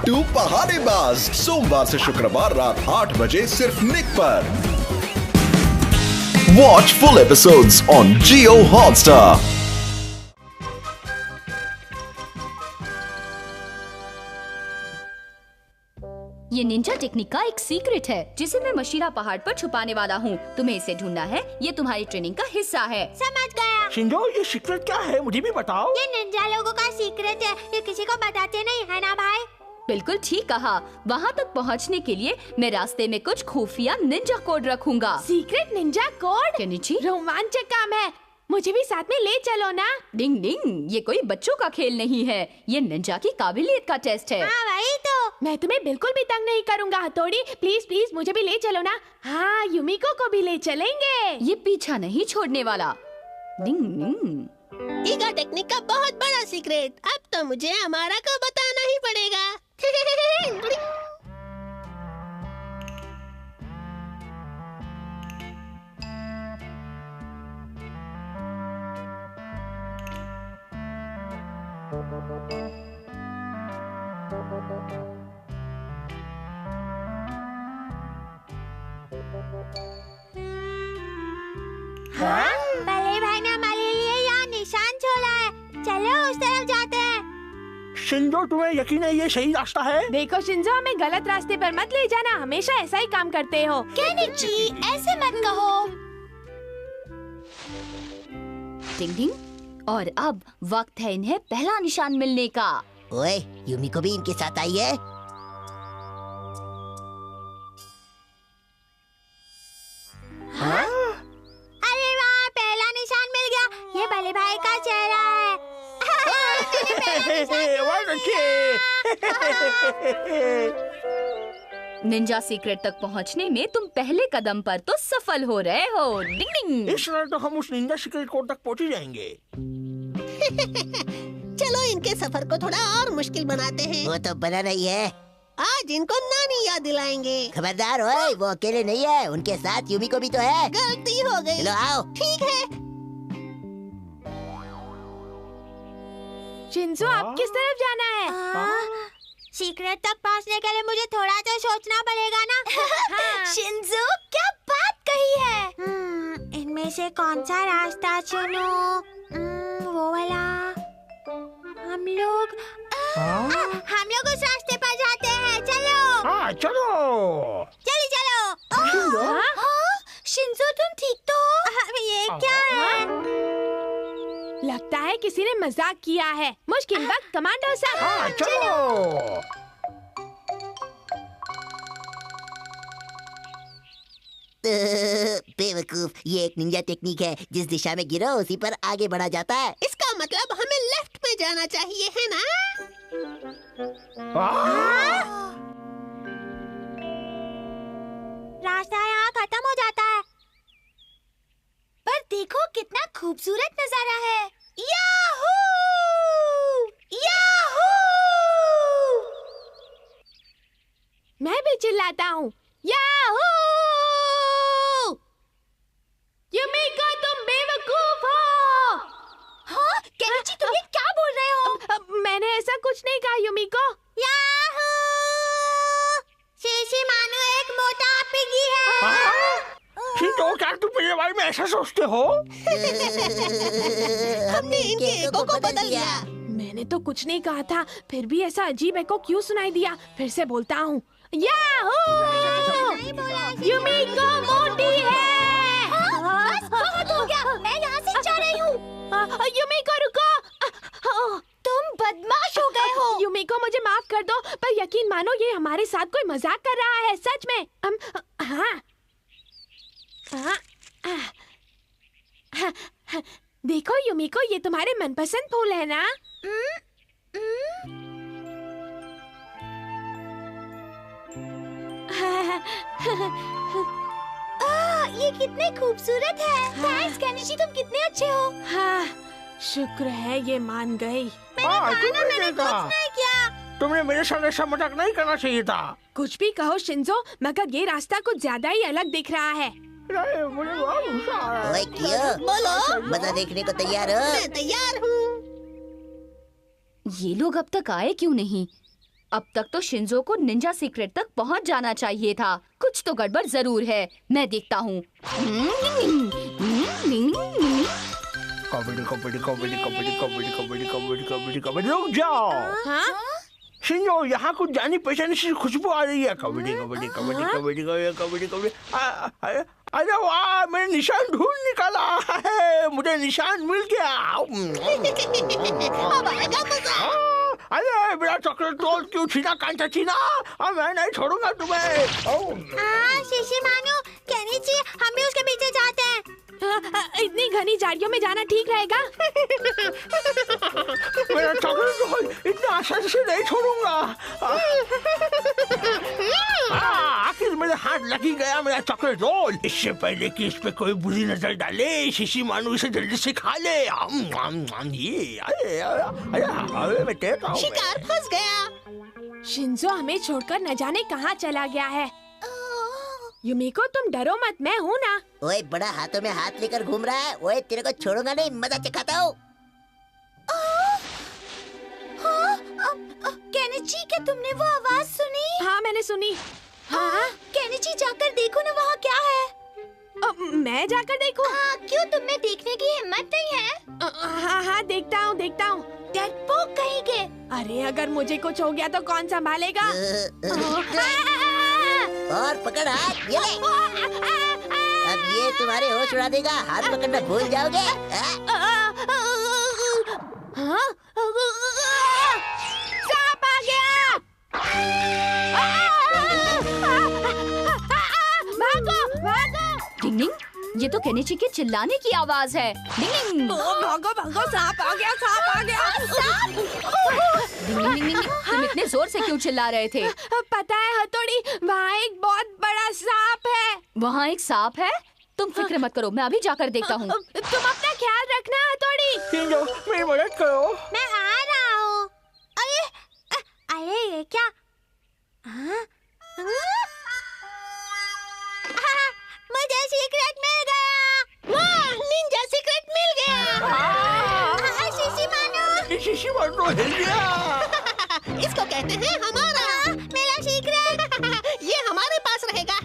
बिट्टू पहाड़ेबाज, सोमवार से शुक्रवार रात 8 बजे सिर्फ निक पर। Watch full episodes on Jio Hotstar. ये निंजा टेक्निक का एक सीक्रेट है जिसे मैं मशीरा पहाड़ पर छुपाने वाला हूँ। तुम्हें इसे ढूंढना है, ये तुम्हारी ट्रेनिंग का हिस्सा है। समझ गया। शिंजो, ये सीक्रेट क्या है, मुझे भी बताओ। ये निंजा लोगों का सीक्रेट है, ये किसी को बताते नहीं है ना भाई। बिल्कुल ठीक कहा। वहाँ तक पहुँचने के लिए मैं रास्ते में कुछ खुफिया निंजा कोड रखूंगा। Secret Ninja code? केनिची, रोमांचक काम है, मुझे भी साथ में ले चलो ना। डिंग डिंग, ये कोई बच्चों का खेल नहीं है, ये निंजा की काबिलियत का टेस्ट है। हाँ वही तो। मैं तुम्हें बिल्कुल भी तंग नहीं करूँगा हथौड़ी, प्लीज प्लीज मुझे भी ले चलो ना। हाँ, युमिको को भी ले चलेंगे। ये पीछा नहीं छोड़ने वाला। डिंग डिंग। ईगा टेक्निक का बहुत बड़ा सीक्रेट, अब तो मुझे हमारा को बताना ही पड़ेगा। हाँ? बड़े भाई ने हमारे लिए यहाँ निशान छोड़ा है, चलो उस तरफ जाते हैं। शिंजो, तुम्हें यकीन है ये सही रास्ता है? देखो शिंजो, हमें गलत रास्ते पर मत ले जाना, हमेशा ऐसा ही काम करते हो। केनिची, ऐसे मत कहो। डिंग डिंग। और अब वक्त है इन्हें पहला निशान मिलने का। ओए, युमिको भी इनके साथ आई है। हाँ? अरे वाह, पहला निशान मिल गया। ये बड़े भाई का चेहरा है। निंजा सीक्रेट तक पहुंचने में तुम पहले कदम पर तो सफल हो रहे हो। डिंग डिंग। इस तरह तो हम उस निंजा सीक्रेट कोड तक पहुंच ही जाएंगे। चलो इनके सफर को थोड़ा और मुश्किल बनाते हैं। वो तो बना नहीं है, आज इनको नानी याद दिलाएंगे। खबरदार ओए, वो अकेले नहीं है, उनके साथ युमिको भी तो है। गलती हो गई। चलो आओ। ठीक है। शिंजो, आप किस तरफ जाना है? सीक्रेट तक पहुंचने के लिए मुझे थोड़ा तो सोचना पड़ेगा ना। हाँ। शिंजो, क्या बात कही है। इनमें से कौन सा रास्ता चुनूं? वो वाला। हम लोग उस रास्ते पर जाते हैं, चलो। हाँ चलो। चलो। शिंजो, तुम ठीक तो हो? ये क्या है? लगता है किसी ने मजाक किया है। मुश्किल वक्त कमांडो साहब। हाँ चलो। बेवकूफ, ये एक निंजा टेक्निक है, जिस दिशा में गिरो उसी पर आगे बढ़ा जाता है। इसका मतलब हमें लेफ्ट में जाना चाहिए, है ना? रास्ता यहाँ खत्म हो जाता है, पर देखो कितना खूबसूरत नजारा है। याहू! याहू! मैं भी चिल्लाता हूँ, याहू! युमिको, तुम बेवकूफ हो। हाँ, केनिची, तुम ये क्या बोल रहे हो? मैंने ऐसा कुछ नहीं कहा युमिको। याहू! शीशी मानो एक मोटा पिगी है। शिंजो, क्या तुम मेरे बारे में ऐसा सोचते हो? हमने इनके एको को बदल दिया। मैंने तो कुछ नहीं कहा था, फिर भी ऐसा अजीब एको क्यों सुनाई दिया? फिर से बोलता हूँ, याहू! युमिको मोटी है। बस बहुत हो गया, मैं यहाँ से जा रही हूँ। युमिको रुको, तुम बदमाश हो गए हो। युमिको, मुझे माफ कर दो, पर यकीन मानो ये हमारे साथ कोई मजाक कर रहा है, सच में। देखो युमिको, ये तुम्हारे मनपसंद फूल है ना? ये कितने खूबसूरत है। थैंक्स केनिची, तुम कितने अच्छे हो। हाँ, शुक्र है ये मान गई। मैंने कुछ नहीं किया। तुमने मेरे साथ ऐसा मजाक नहीं करना चाहिए था। कुछ भी कहो शिंजो, मगर ये रास्ता कुछ ज्यादा ही अलग दिख रहा है। मुझे बहुत गुस्सा आ रहा है। ओए क्यों? बोलो, मजा देखने को तैयार हो? मैं तैयार हूँ। ये लोग अब तक आए क्यों नहीं? अब तक तो शिंजो को निंजा सीक्रेट तक पहुंच जाना चाहिए था। कुछ तो गड़बड़ जरूर है, मैं देखता हूँ। कबड्डी कबड्डी कबड्डी कबड्डी कबड्डी कबड्डी कबड्डी कबड्डी कबड्डी रुक जाओ। शिंजो, यहाँ कुछ जानी पहचानी सी खुशबू आ रही है। कबड्डी कबड्डी कबड्डी कबड्डी कबड्डी कबड्डी। अरे वाह, मैंने निशान ढूंढ निकाला है, मुझे निशान मिल गया। अब आएगा मजा। अरे मेरा चॉकलेट रोल क्यों छीना कांचा छीना? अब मैं नहीं छोड़ूंगा तुम्हें। शिशी मानो, केनिची, हम भी उसके पीछे जाते हैं। इतनी घनी झाड़ियों में जाना ठीक रहेगा? मेरा चॉकलेट रोल इतना आसानी से नहीं छोड़ूंगा। आखिर मेरे हाथ लग ही गया मेरा चॉकलेट रोल। इससे पहले कि इस पे कोई बुरी नजर डाले, शिशी मानो इसे जल्दी से खा ले। शिकार फंस गया। शिंजो हमें छोड़कर न जाने कहाँ चला गया है। युमिको, तुम डरो मत, मैं हूँ ना। ओए, बड़ा हाथों में हाथ लेकर घूम रहा है। ओए, तेरे को छोड़ूंगा नहीं, मजा चखाता हूँ। केनिची, क्या तुमने वो आवाज सुनी? हाँ, मैंने सुनी। हाँ, केनिची, जाकर देखो ना, वहाँ क्या है? मैं जाकर देखूं? क्यों, तुम्हें देखने की हिम्मत नहीं है? हाँ हाँ, देखता हूँ देखता हूँ। डरपोक कहीं के। अरे अगर मुझे कुछ हो गया तो कौन संभालेगा? और पकड़ हाथ, ये ले। अब ये तुम्हारे होश उड़ा देगा, हाथ पकड़ना भूल जाओगे। सांप आ गया! भागो भागो! डिंग डिंग, ये तो केनिची के चिल्लाने की आवाज है। डिंग डिंग। भागो भागो, सांप आ गया, सांप आ गया! डिंग डिंग डिंग डिंग, तुम इतने जोर से क्यों चिल्ला रहे थे? पता है हथौड़ी, वहाँ एक बहुत बड़ा सांप है। वहाँ एक सांप है? तुम फिक्र मत करो, मैं अभी जाकर देखता हूँ। तुम अपना ख्याल रखना हथौड़ी। शिंजो, मेरी मदद करो। मैं आ रहा हूँ। अरे ये क्या? मुझे सीक्रेट मिल गया। वाह, निंजा सीक्रेट मिल गया। शिशी मानो, शिशी मानो हिल गया। इसको कहते हैं हमारा। मेरा सीक्रेट ये हमारे पास रहेगा।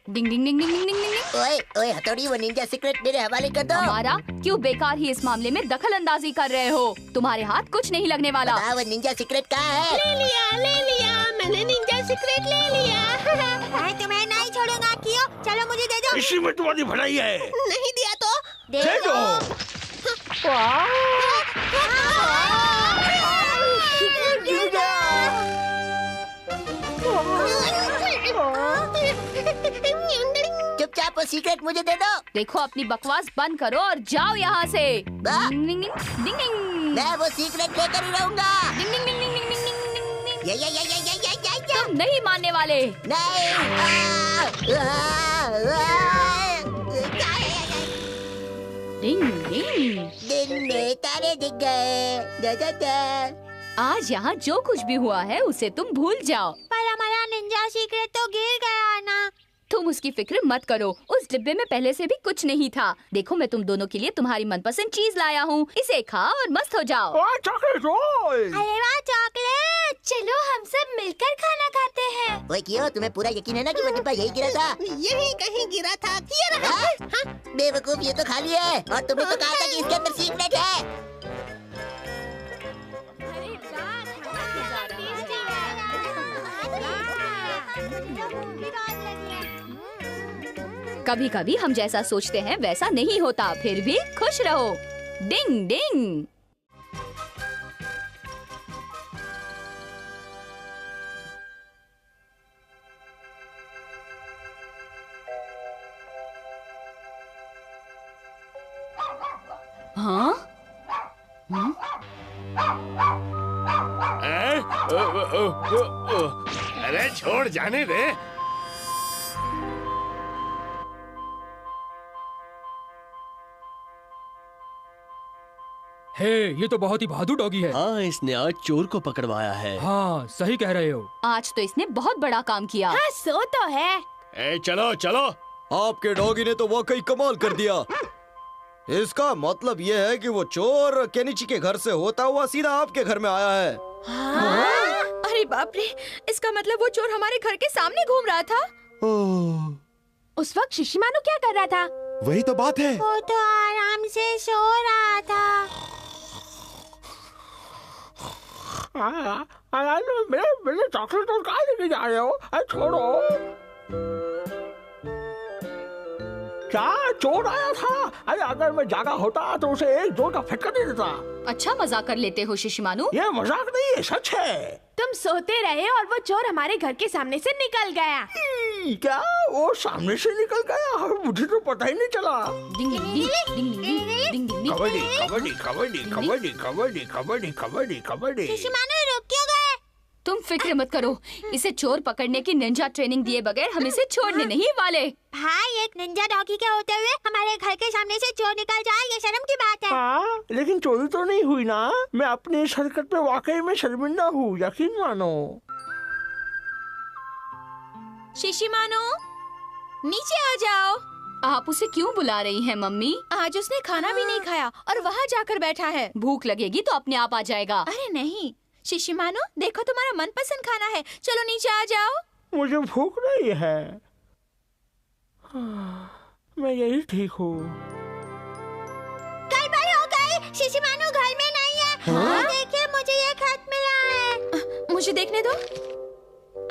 डिंग डिंग डिंग डिंग डिंग डिंग डिंग। ओए ओए हथौड़ी, वो निंजा सीक्रेट मेरे हवाले कर दो। हमारा? क्यों बेकार ही इस मामले में दखल अंदाजी कर रहे हो? तुम्हारे हाथ कुछ नहीं लगने वाला। वो निंजा सीक्रेट कहाँ है? ले लिया, मैंने निंजा सीक्रेट ले लिया। मैं तुम्हें नहीं छोड़ूंगा, क्यों? चलो मुझे दे दो। इसी में तुम्हारी भलाई है। नहीं दिया तो दे दो। चुपचाप वो सीक्रेट मुझे दे दो। देखो, अपनी बकवास बंद करो और जाओ यहाँ से। हाँ? डिंग डिंग डिंग डिंग। मैं वो सीक्रेट लेकर ही रहूंगा। डिंग डिंग डिंग डिंग डिंग डिंग डिंग डिंग डिंग। ये तुम नहीं मानने वाले। नहीं। डिंग डिंग। दिन में तारे दिख गए। आज यहाँ जो कुछ भी हुआ है उसे तुम भूल जाओ। पर हमारा निंजा सीक्रेट तो गिर गया ना। तुम उसकी फिक्र मत करो, उस डिब्बे में पहले से भी कुछ नहीं था। देखो, मैं तुम दोनों के लिए तुम्हारी मनपसंद चीज लाया हूँ, इसे खाओ और मस्त हो जाओ। Chocolate roll. अरे वाह, चॉकलेट! चलो हम सब मिलकर खाना खाते हैं। ओए क्यों, तुम्हें पूरा यकीन है ना कि वो डिब्बा यही गिरा था? यही कहीं गिरा था। ये रहा। बेवकूफ, ये तो खाली है और तुमने तो कहा था कि इसके अंदर सीक्रेट है। कभी कभी हम जैसा सोचते हैं वैसा नहीं होता, फिर भी खुश रहो। डिंग डिंग। हाँ? अरे छोड़, जाने दे। हे, ये तो बहुत ही बहादुर डॉगी है। हाँ, इसने आज चोर को पकड़वाया है। हाँ, सही कह रहे हो। आज तो इसने बहुत बड़ा काम किया। हाँ, सो तो है। ए, चलो चलो। आपके डॉगी ने तो वाकई कमाल कर दिया। इसका मतलब ये है कि वो चोर केनिची के घर से होता हुआ सीधा आपके घर में आया है। हाँ? अरे बाप रे, इसका मतलब वो चोर हमारे घर के सामने घूम रहा था। उस वक्त शिशिमानु क्या कर रहा था? वही तो बात है। वो तो आराम से सो रहा था। मेरे चॉकलेट और कहाँ लेके जा रहे हो? छोड़ो। क्या चोर आया था? अरे अगर मैं जागा होता तो उसे एक जोर का फटका दे देता। अच्छा मजाक कर लेते हो शिशिमानु। ये मजाक नहीं है, सच है। तुम सोते रहे और वो चोर हमारे घर के सामने से निकल गया। क्या वो सामने से निकल गया? मुझे तो पता ही नहीं चला। डिंग डिंग डिंग डिंग डिंग डिंग डिंग। कबड्डी कबड्डी कबड्डी कबड्डी कबड्डी कबड्डी कबड्डी कबड्डी। शिशिमानु रुक क्यों गए? तुम फिक्र मत करो, इसे चोर पकड़ने की निंजा ट्रेनिंग दिए बगैर हम इसे छोड़ने नहीं वाले। भाई, एक निंजा डॉगी के होते हुए हमारे घर के सामने से चोर निकल जाए, ये शर्म की बात है। हाँ, लेकिन चोरी तो नहीं हुई ना। मैं अपनी इस हरकत पे वाकई में शर्मिंदा हूँ, यकीन मानो। शिशिमानु, नीचे आ जाओ। आप उसे क्यों बुला रही हैं मम्मी? आज उसने खाना भी नहीं खाया और वहाँ जाकर बैठा है। भूख लगेगी तो अपने आप आ जाएगा। अरे नहीं शिशिमानु, देखो तुम्हारा मनपसंद खाना है, चलो नीचे आ जाओ। मुझे भूख नहीं है। मैं यही ठीक हूँ। गड़बड़ हो गई, शिशिमानु घर में नहीं है। देखिए, मुझे ये खत मिला है। मुझे देखने दो।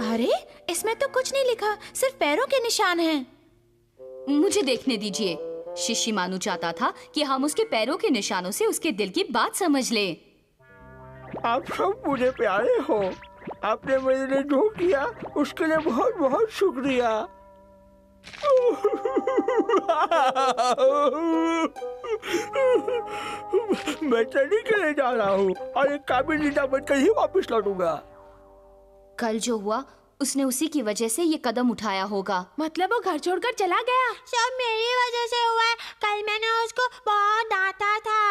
अरे इसमें तो कुछ नहीं लिखा, सिर्फ पैरों के निशान हैं। मुझे देखने दीजिए। शिशिमानु चाहता था कि हम उसके पैरों के निशानों से उसके दिल की बात समझ लें। आप सब मुझे प्यारे हो। आपने मेरे लिए जो किया उसके लिए बहुत बहुत शुक्रिया। मैं ट्रेनिंग के लिए जा रहा हूँ और एक काबिल लीडर बनकर ही वापस लौटूंगा। कल जो हुआ उसने उसी की वजह से ये कदम उठाया होगा। मतलब वो घर छोड़कर चला गया? सब मेरी वजह से हुआ है। कल मैंने उसको बहुत डांटा था।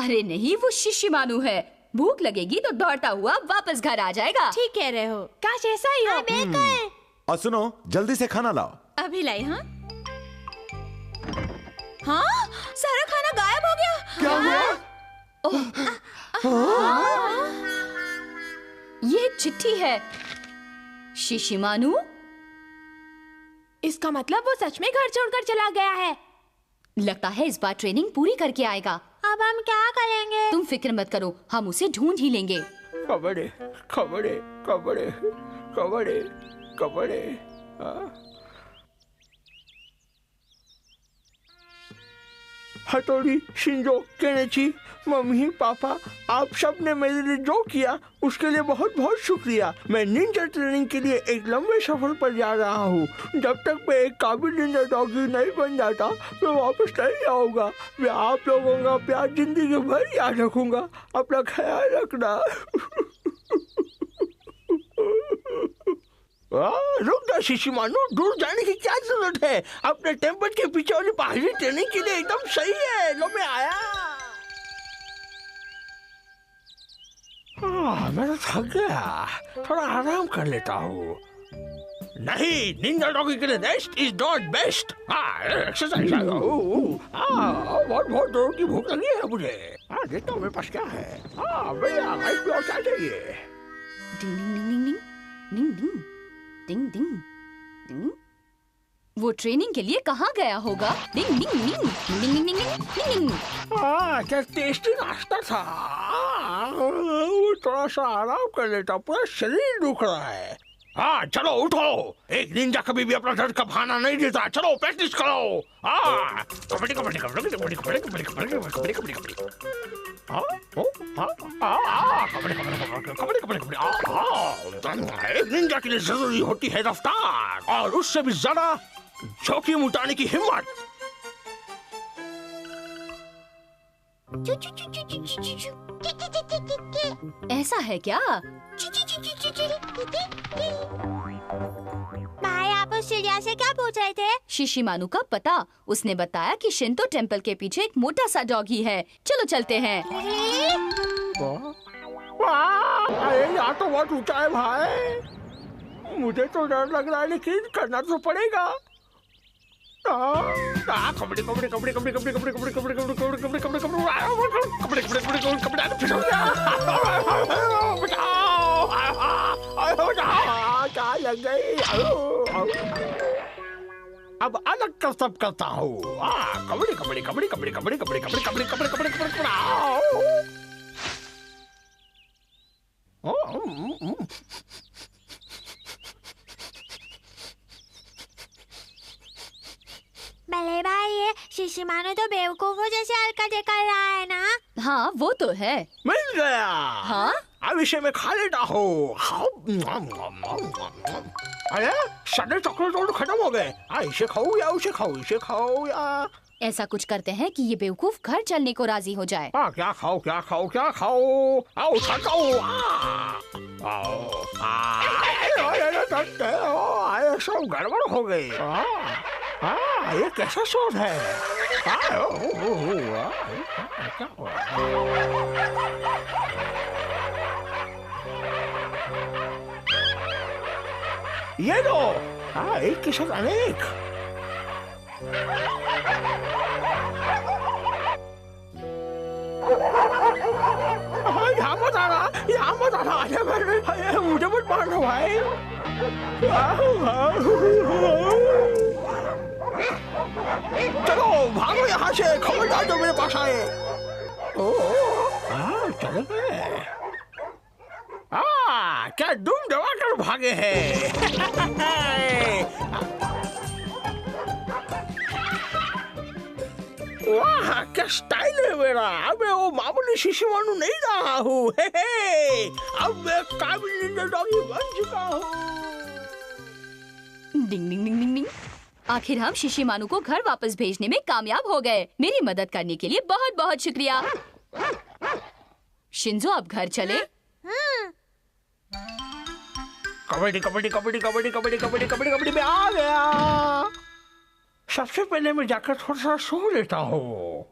अरे नहीं, वो शिशिमानु है। भूख लगेगी तो दौड़ता हुआ वापस घर आ जाएगा। ठीक कह रहे हो, काश ऐसा ही हो। बिल्कुल। और सुनो, जल्दी से खाना लाओ। अभी लाई। हाँ हाँ, सारा खाना गायब हो गया। क्या हुआ? ये चिट्ठी है। शिशिमानु, इसका मतलब वो सच में घर छोड़कर चला गया है। लगता है इस बार ट्रेनिंग पूरी करके आएगा। अब हम क्या करेंगे? तुम फिक्र मत करो, हम उसे ढूंढ ही लेंगे। कबड्डी कबड्डी कबड्डी कबड्डी कबड्डी। हथौड़ी, शिंजो, केनेची, मम्मी, पापा, आप सब ने मेरे लिए जो किया उसके लिए बहुत बहुत शुक्रिया। मैं निंजा ट्रेनिंग के लिए एक लंबे सफर पर जा रहा हूँ। जब तक मैं एक काबिल निंजा डॉगी नहीं बन जाता मैं वापस नहीं आऊंगा। मैं आप लोगों का प्यार जिंदगी भर याद रखूंगा। अपना ख्याल रखना। रुक जा शिशिमानु, दूर जाने की क्या जरूरत है? अपने टेम्पल के पीछे वाली बाहरी ट्रेनिंग के लिए एकदम सही है। लो मैं आया। मैं तो थक गया, थोड़ा आराम कर लेता हूँ। नहीं, निंजा डॉगी के लिए rest is not best. Exercise. बहुत बहुत जोर की भूख लगी है मुझे। देखता हूँ मेरे पास क्या है। भैया राइस भी और क्या चाहिए? डिंग डिंग डिंग डिंग डिंग डिंग डिंग डिंग। वो ट्रेनिंग के लिए कहाँ गया होगा? डिंग डिंग डिंग डिंग डिंग डिंग डिंग। क्या टेस्टी नाश्ता था। थोड़ा सा आराम कर लेता, पूरा शरीर दुख रहा है। हाँ चलो उठो। एक निंजा कभी भी अपना दर्द का बहाना नहीं देता। चलो प्रैक्टिस करो। कबड्डी कबड्डी कबड्डी कबड्डी कबड्डी कबड्डी कबड्डी कबड्डी कबड्डी कबड्डी। एक निंजा के लिए जरूरी होती है रफ्तार और उससे भी ज्यादा जोखिम उठाने की हिम्मत। ऐसा है क्या? भाई, आप उस चिड़िया से क्या पूछ रहे थे? शिशिमानु का पता। उसने बताया कि शिंतो टेम्पल के पीछे एक मोटा सा डॉगी है। चलो चलते हैं। अरे यहाँ तो बहुत ऊंचा है भाई। मुझे तो डर लग रहा है, लेकिन करना तो पड़ेगा। कबड्डी कबड्डी कबड्डी कबड्डी कबड्डी कबड्डी कबड्डी कबड्डी कबड्डी कबड्डी कबड्डी कबड्डी कबड्डी कबड्डी क्या लग गई? अब अलग कसब करता हूँ। कबड्डी कबड्डी कबड्डी कबड्डी कबड्डी कबड्डी कबड्डी कबड्डी कबड्डी कबड्डी कबड्डी। भले भाई, ये शिशिमानो तो बेवकूफों जैसे हरकतें कर रहा है ना। हाँ वो तो है। मिल गया। हाँ अब इसे मैं खा लेता हूँ। अरे सारे चॉकलेट और खत्म हो गए। इसे खाओ या उसे खाओ, इसे खाओ या ऐसा कुछ करते हैं कि ये बेवकूफ घर चलने को राजी हो जाए। क्या खाओ क्या खाओ क्या खाओ? आओ खाओ। आओ सब गड़बड़ हो गई। ये कैसा शोर है? क्या हुआ? ये दो। एक के साथ अनेक। यहाँ मत आना, यहाँ मत आना। मुझे मत मारना भाई। चलो भागो यहाँ से, खबरदार जो मेरे पास आए। चले गए। क्या दुम दबा कर भागे हैं। वाह क्या स्टाइल है मेरा। अब मैं वो मामूली शिशिमानु नहीं रहा हूँ। अब मैं काबिल निंजा डॉगी बन चुका हूँ। डिंग डिंग डिंग डिंग डिंग। आखिर हम शिशिमानु को घर वापस भेजने में कामयाब हो गए। मेरी मदद करने के लिए बहुत बहुत शुक्रिया। शिंजो अब घर चले। कबड्डी कबड्डी कबड्डी कबड्डी कबड्डी कबड्डी कबड्डी कबड्डी में आ गया। सबसे पहले मैं जाकर थोड़ा सा सो लेता हूँ।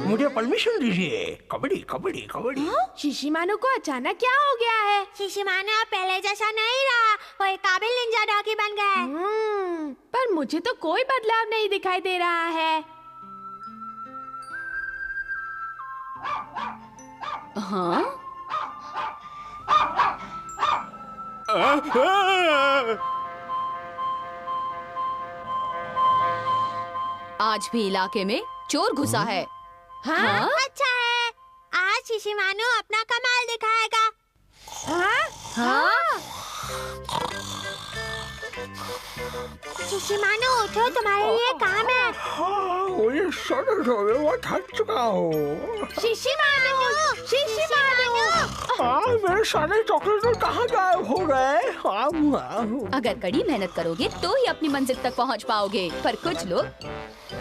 मुझे परमिशन दीजिए। कबड्डी कबड्डी कबड्डी। शिशिमानु को अचानक क्या हो गया है? शिशिमानु अब पहले जैसा नहीं रहा, वो एक काबिल निंजा डॉगी बन गया। पर मुझे तो कोई बदलाव नहीं दिखाई दे रहा है। हाँ आज भी इलाके में चोर घुसा है। हाँ? अच्छा है, आज शिशिमानु अपना कमाल दिखाएगा। हाँ? शिशिमानु उठो, तुम्हारे लिए काम है। मुझे सर धोने वो थक चुका हूँ। शिशिमानु, मेरे सारे चॉकलेट कहाँ गायब हो गए? अगर कड़ी मेहनत करोगे तो ही अपनी मंजिल तक पहुँच पाओगे, पर कुछ लोग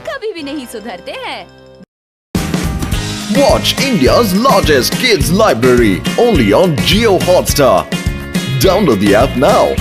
कभी भी नहीं सुधरते हैं। Watch India's largest kids library only on Jio Hotstar. Download the app now.